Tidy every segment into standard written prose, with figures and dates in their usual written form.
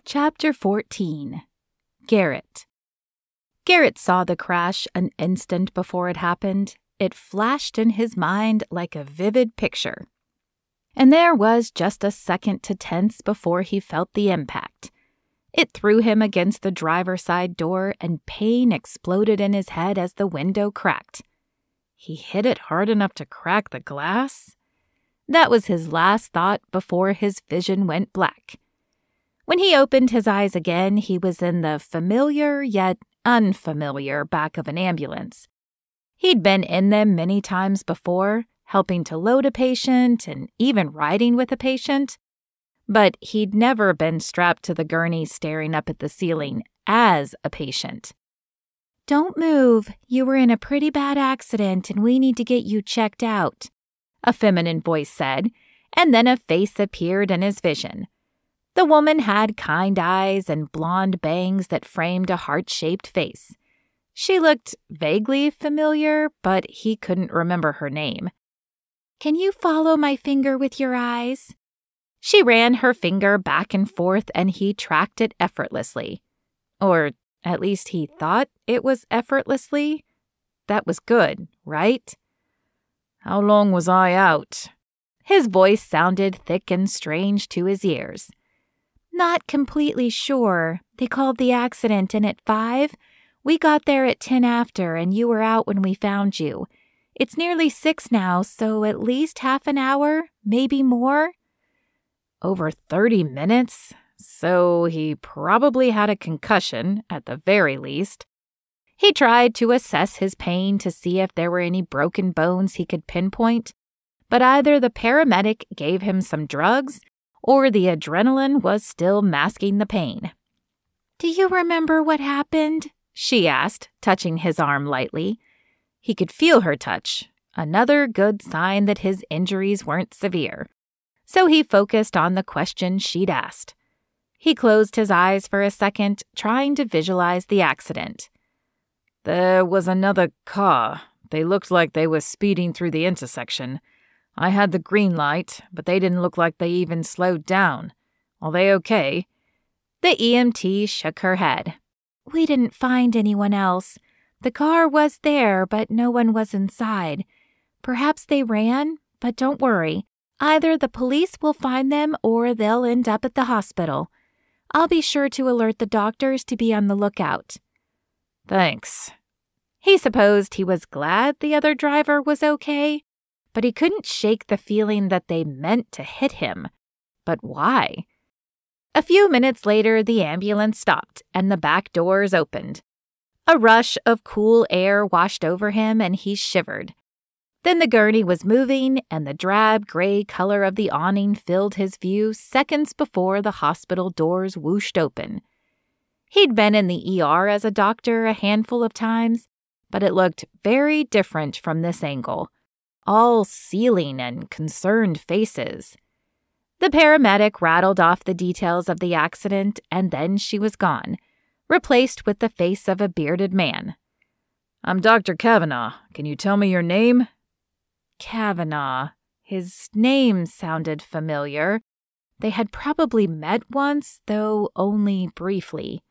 Chapter 14. Garrett. Garrett saw the crash an instant before it happened. It flashed in his mind like a vivid picture. And there was just a second to tense before he felt the impact. It threw him against the driver's side door, and pain exploded in his head as the window cracked. He hit it hard enough to crack the glass? That was his last thought before his vision went black. When he opened his eyes again, he was in the familiar yet unfamiliar back of an ambulance. He'd been in them many times before, helping to load a patient and even riding with a patient, but he'd never been strapped to the gurney staring up at the ceiling as a patient. "Don't move. You were in a pretty bad accident and we need to get you checked out," a feminine voice said, and then a face appeared in his vision. The woman had kind eyes and blonde bangs that framed a heart-shaped face. She looked vaguely familiar, but he couldn't remember her name. "Can you follow my finger with your eyes?" She ran her finger back and forth, and he tracked it effortlessly. Or at least he thought it was effortlessly. That was good, right? "How long was I out?" His voice sounded thick and strange to his ears. "Not completely sure. They called the accident in at 5. We got there at 10 after, and you were out when we found you. It's nearly 6 now, so at least half an hour, maybe more." Over 30 minutes? So he probably had a concussion, at the very least. He tried to assess his pain to see if there were any broken bones he could pinpoint, but either the paramedic gave him some drugs or the adrenaline was still masking the pain. "Do you remember what happened?" she asked, touching his arm lightly. He could feel her touch, another good sign that his injuries weren't severe. So he focused on the question she'd asked. He closed his eyes for a second, trying to visualize the accident. "There was another car. They looked like they were speeding through the intersection. I had the green light, but they didn't look like they even slowed down. Are they okay?" The EMT shook her head. "We didn't find anyone else. The car was there, but no one was inside. Perhaps they ran, but don't worry. Either the police will find them or they'll end up at the hospital. I'll be sure to alert the doctors to be on the lookout." "Thanks." He supposed he was glad the other driver was okay, but he couldn't shake the feeling that they meant to hit him. But why? A few minutes later, the ambulance stopped and the back doors opened. A rush of cool air washed over him and he shivered. Then the gurney was moving and the drab gray color of the awning filled his view seconds before the hospital doors whooshed open. He'd been in the ER as a doctor a handful of times, but it looked very different from this angle. All ceiling and concerned faces. The paramedic rattled off the details of the accident, and then she was gone, replaced with the face of a bearded man. "I'm Dr. Kavanaugh. Can you tell me your name?" Kavanaugh. His name sounded familiar. They had probably met once, though only briefly.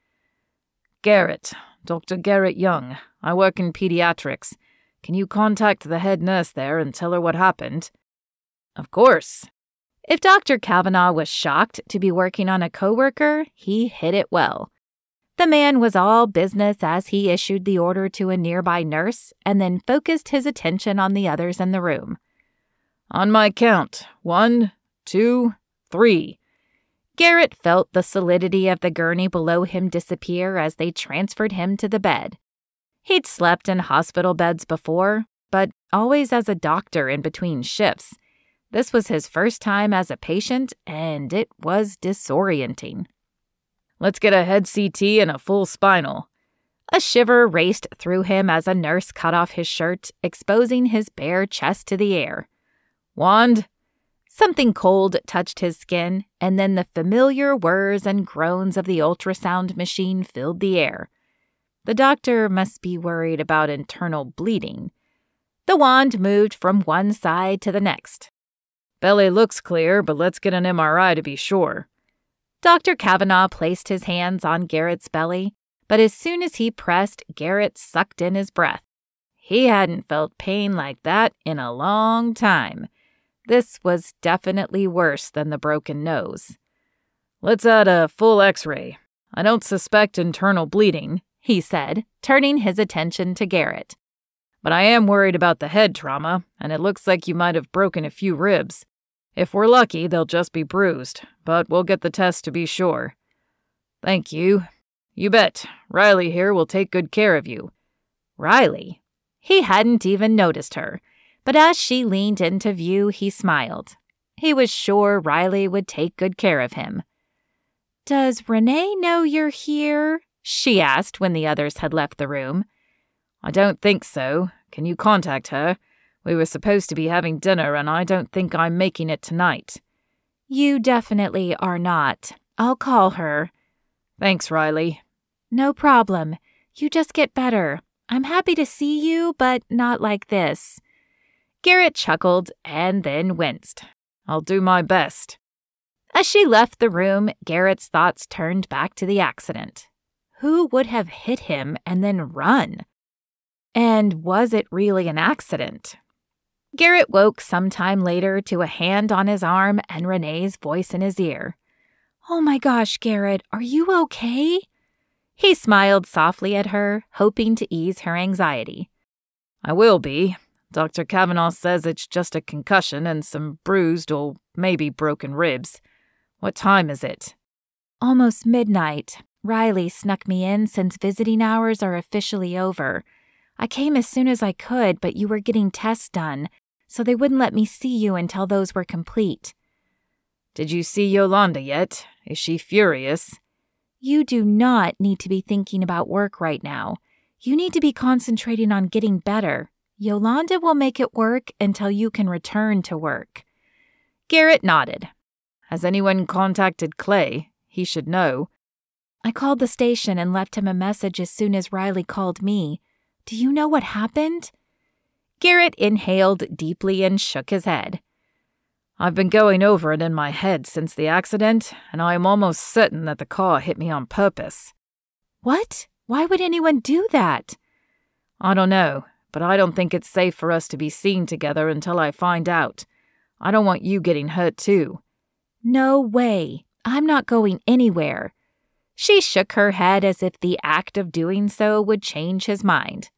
"Garrett. Dr. Garrett Young. I work in pediatrics. Can you contact the head nurse there and tell her what happened?" Of course. If Dr. Kavanaugh was shocked to be working on a coworker, he hid it well. The man was all business as he issued the order to a nearby nurse and then focused his attention on the others in the room. "On my count. 1, 2, 3. Garrett felt the solidity of the gurney below him disappear as they transferred him to the bed. He'd slept in hospital beds before, but always as a doctor in between shifts. This was his first time as a patient, and it was disorienting. "Let's get a head CT and a full spinal." A shiver raced through him as a nurse cut off his shirt, exposing his bare chest to the air. "Wand?" Something cold touched his skin, and then the familiar whirs and groans of the ultrasound machine filled the air. The doctor must be worried about internal bleeding. The wand moved from one side to the next. "Belly looks clear, but let's get an MRI to be sure." Dr. Kavanaugh placed his hands on Garrett's belly, but as soon as he pressed, Garrett sucked in his breath. He hadn't felt pain like that in a long time. This was definitely worse than the broken nose. "Let's add a full X-ray. I don't suspect internal bleeding," he said, turning his attention to Garrett. "But I am worried about the head trauma, and it looks like you might have broken a few ribs. If we're lucky, they'll just be bruised, but we'll get the test to be sure." "Thank you. You bet. Riley here will take good care of you." Riley? He hadn't even noticed her, but as she leaned into view, he smiled. He was sure Riley would take good care of him. "Does Renee know you're here?" she asked when the others had left the room. "I don't think so. Can you contact her? We were supposed to be having dinner, and I don't think I'm making it tonight." "You definitely are not. I'll call her." "Thanks, Riley." "No problem. You just get better. I'm happy to see you, but not like this." Garrett chuckled and then winced. "I'll do my best." As she left the room, Garrett's thoughts turned back to the accident. Who would have hit him and then run? And was it really an accident? Garrett woke sometime later to a hand on his arm and Renee's voice in his ear. "Oh my gosh, Garrett, are you okay?" He smiled softly at her, hoping to ease her anxiety. "I will be. Dr. Kavanaugh says it's just a concussion and some bruised or maybe broken ribs. What time is it?" "Almost midnight. Riley snuck me in since visiting hours are officially over. I came as soon as I could, but you were getting tests done, so they wouldn't let me see you until those were complete." "Did you see Yolanda yet? Is she furious?" "You do not need to be thinking about work right now. You need to be concentrating on getting better. Yolanda will make it work until you can return to work." Garrett nodded. "Has anyone contacted Clay? He should know." "I called the station and left him a message as soon as Riley called me. Do you know what happened?" Garrett inhaled deeply and shook his head. "I've been going over it in my head since the accident, and I am almost certain that the car hit me on purpose." "What? Why would anyone do that?" "I don't know, but I don't think it's safe for us to be seen together until I find out. I don't want you getting hurt too." "No way. I'm not going anywhere." She shook her head as if the act of doing so would change his mind.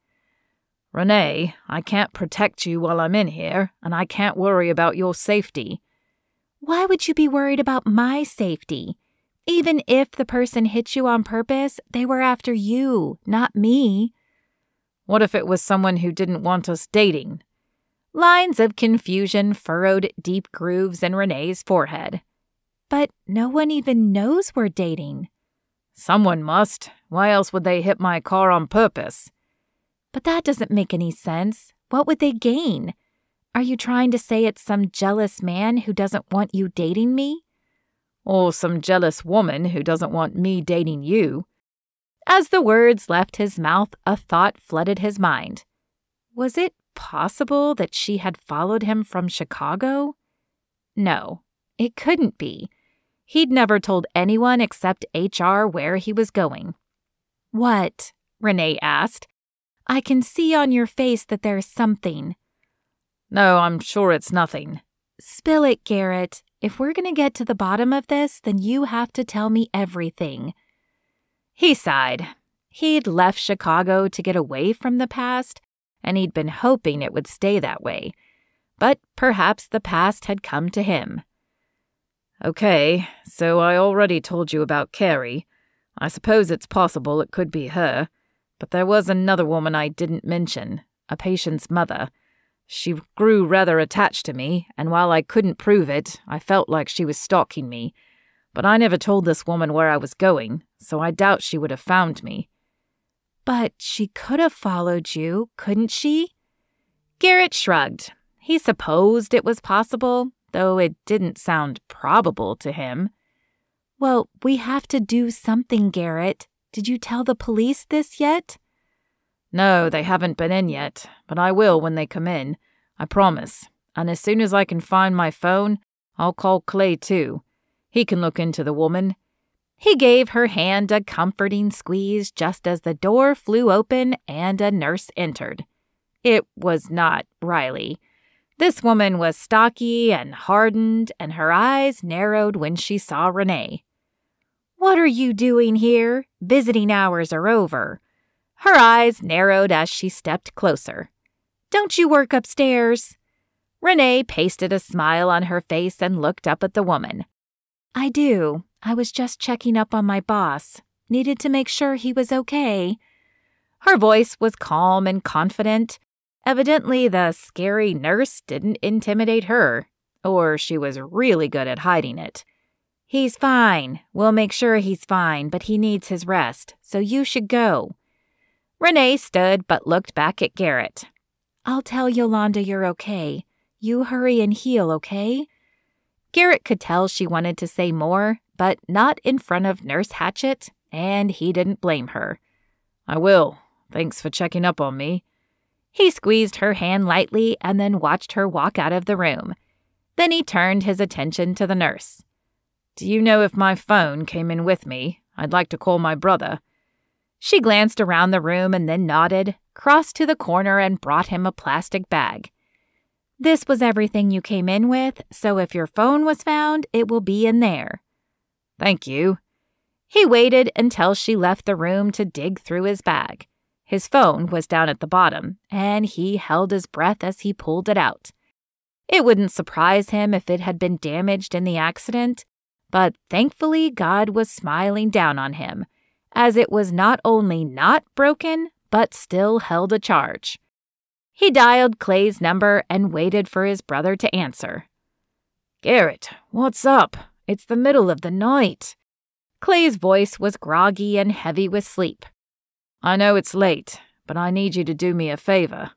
"Renee, I can't protect you while I'm in here, and I can't worry about your safety." "Why would you be worried about my safety? Even if the person hit you on purpose, they were after you, not me." "What if it was someone who didn't want us dating?" Lines of confusion furrowed deep grooves in Renee's forehead. "But no one even knows we're dating." "Someone must. Why else would they hit my car on purpose?" "But that doesn't make any sense. What would they gain? Are you trying to say it's some jealous man who doesn't want you dating me?" "Or some jealous woman who doesn't want me dating you." As the words left his mouth, a thought flooded his mind. Was it possible that she had followed him from Chicago? No, it couldn't be. He'd never told anyone except HR where he was going. "What?" Renee asked. "I can see on your face that there's something." "No, I'm sure it's nothing." "Spill it, Garrett. If we're going to get to the bottom of this, then you have to tell me everything." He sighed. He'd left Chicago to get away from the past, and he'd been hoping it would stay that way. But perhaps the past had come to him. "Okay, so I already told you about Carrie. I suppose it's possible it could be her. But there was another woman I didn't mention, a patient's mother. She grew rather attached to me, and while I couldn't prove it, I felt like she was stalking me. But I never told this woman where I was going, so I doubt she would have found me." "But she could have followed you, couldn't she?" Garrett shrugged. He supposed it was possible, though it didn't sound probable to him. "Well, we have to do something, Garrett. Did you tell the police this yet?" "No, they haven't been in yet, but I will when they come in. I promise. And as soon as I can find my phone, I'll call Clay too. He can look into the woman. He gave her hand a comforting squeeze just as the door flew open and a nurse entered. It was not Riley. This woman was stocky and hardened, and her eyes narrowed when she saw Renee. "What are you doing here? Visiting hours are over." Her eyes narrowed as she stepped closer. "Don't you work upstairs?" Renee pasted a smile on her face and looked up at the woman. "I do. I was just checking up on my boss. Needed to make sure he was okay." Her voice was calm and confident. Evidently, the scary nurse didn't intimidate her, or she was really good at hiding it. "He's fine. We'll make sure he's fine, but he needs his rest, so you should go." Renee stood but looked back at Garrett. "I'll tell Yolanda you're okay. You hurry and heal, okay?" Garrett could tell she wanted to say more, but not in front of Nurse Hatchet, and he didn't blame her. "I will. Thanks for checking up on me." He squeezed her hand lightly and then watched her walk out of the room. Then he turned his attention to the nurse. "Do you know if my phone came in with me? I'd like to call my brother." She glanced around the room and then nodded, crossed to the corner and brought him a plastic bag. "This was everything you came in with, so if your phone was found, it will be in there." "Thank you." He waited until she left the room to dig through his bag. His phone was down at the bottom, and he held his breath as he pulled it out. It wouldn't surprise him if it had been damaged in the accident, but thankfully God was smiling down on him, as it was not only not broken, but still held a charge. He dialed Clay's number and waited for his brother to answer. "Garrett, what's up? It's the middle of the night." Clay's voice was groggy and heavy with sleep. "I know it's late, but I need you to do me a favor."